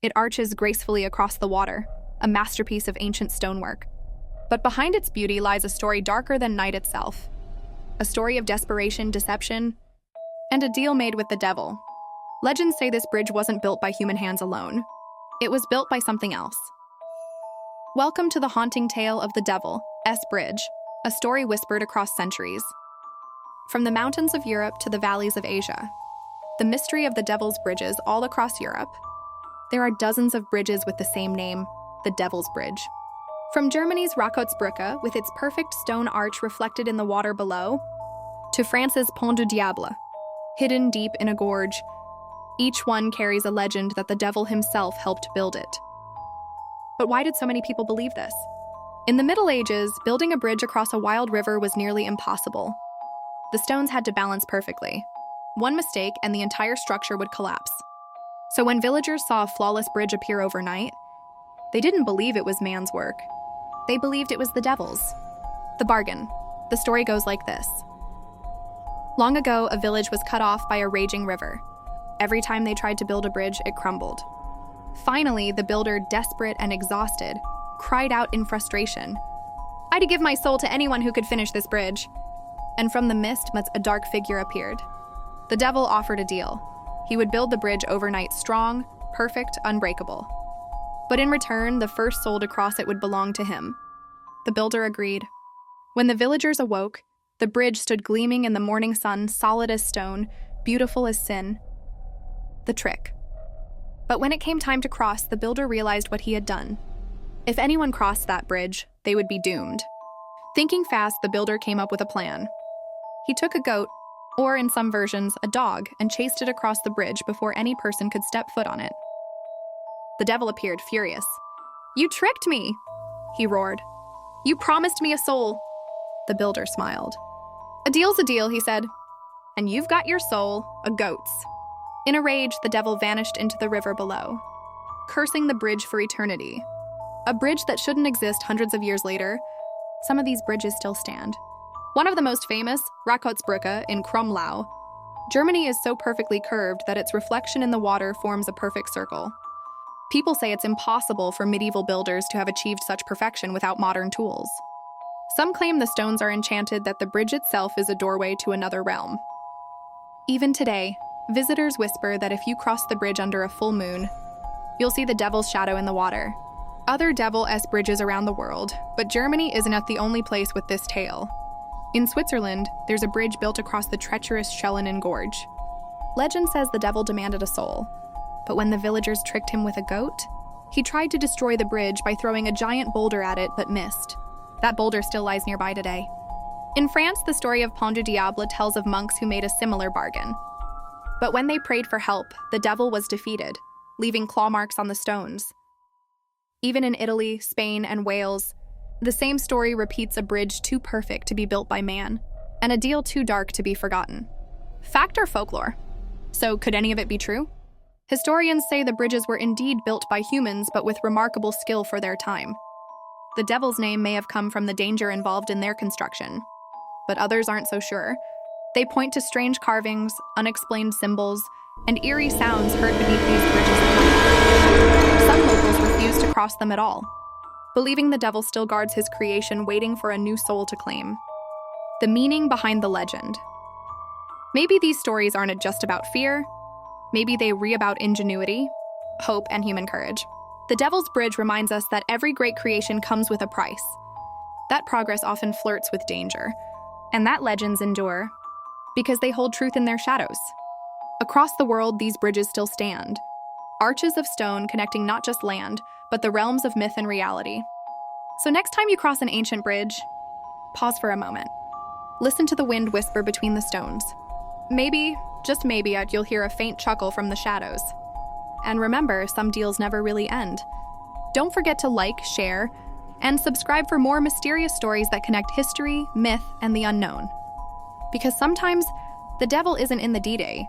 It arches gracefully across the water, a masterpiece of ancient stonework. But behind its beauty lies a story darker than night itself. A story of desperation, deception, and a deal made with the devil. Legends say this bridge wasn't built by human hands alone. It was built by something else. Welcome to the haunting tale of the Devil's Bridge, a story whispered across centuries. From the mountains of Europe to the valleys of Asia, the mystery of the Devil's Bridges all across Europe. There are dozens of bridges with the same name, the Devil's Bridge. From Germany's Rakottsbrücke, with its perfect stone arch reflected in the water below, to France's Pont du Diable, hidden deep in a gorge, each one carries a legend that the devil himself helped build it. But why did so many people believe this? In the Middle Ages, building a bridge across a wild river was nearly impossible. The stones had to balance perfectly. One mistake and the entire structure would collapse. So when villagers saw a flawless bridge appear overnight, they didn't believe it was man's work. They believed it was the devil's. The bargain. The story goes like this. Long ago, a village was cut off by a raging river. Every time they tried to build a bridge, it crumbled. Finally, the builder, desperate and exhausted, cried out in frustration, "I'd give my soul to anyone who could finish this bridge." And from the mist, a dark figure appeared. The devil offered a deal. He would build the bridge overnight strong, perfect, unbreakable. But in return, the first soul to cross it would belong to him. The builder agreed. When the villagers awoke, the bridge stood gleaming in the morning sun, solid as stone, beautiful as sin. The trick. But when it came time to cross, the builder realized what he had done. If anyone crossed that bridge, they would be doomed. Thinking fast, the builder came up with a plan. He took a goat, or in some versions, a dog, and chased it across the bridge before any person could step foot on it. The devil appeared, furious. "You tricked me!" he roared. "You promised me a soul." The builder smiled. "A deal's a deal," he said. "And you've got your soul, a goat's." In a rage, the devil vanished into the river below, cursing the bridge for eternity. A bridge that shouldn't exist hundreds of years later. Some of these bridges still stand. One of the most famous, Rakottsbrücke in Krumlau. Germany is so perfectly curved that its reflection in the water forms a perfect circle. People say it's impossible for medieval builders to have achieved such perfection without modern tools. Some claim the stones are enchanted, that the bridge itself is a doorway to another realm. Even today, visitors whisper that if you cross the bridge under a full moon, you'll see the devil's shadow in the water. Other devil-esque bridges around the world, but Germany isn't the only place with this tale. In Switzerland, there's a bridge built across the treacherous Schellenen Gorge. Legend says the devil demanded a soul, but when the villagers tricked him with a goat, he tried to destroy the bridge by throwing a giant boulder at it, but missed. That boulder still lies nearby today. In France, the story of Pont du Diable tells of monks who made a similar bargain. But when they prayed for help, the devil was defeated, leaving claw marks on the stones. Even in Italy, Spain, and Wales, the same story repeats: a bridge too perfect to be built by man, and a deal too dark to be forgotten. Fact or folklore? So could any of it be true? Historians say the bridges were indeed built by humans, but with remarkable skill for their time. The devil's name may have come from the danger involved in their construction, but others aren't so sure. They point to strange carvings, unexplained symbols, and eerie sounds heard beneath these bridges at night. Some locals refuse to cross them at all, believing the devil still guards his creation, waiting for a new soul to claim. The meaning behind the legend. Maybe these stories aren't just about fear. Maybe they about ingenuity, hope, and human courage. The Devil's Bridge reminds us that every great creation comes with a price. That progress often flirts with danger, and that legends endure because they hold truth in their shadows. Across the world, these bridges still stand. Arches of stone connecting not just land, but the realms of myth and reality. So next time you cross an ancient bridge, pause for a moment. Listen to the wind whisper between the stones. Maybe, just maybe, you'll hear a faint chuckle from the shadows. And remember, some deals never really end. Don't forget to like, share, and subscribe for more mysterious stories that connect history, myth, and the unknown. Because sometimes, the devil isn't in the D-Day.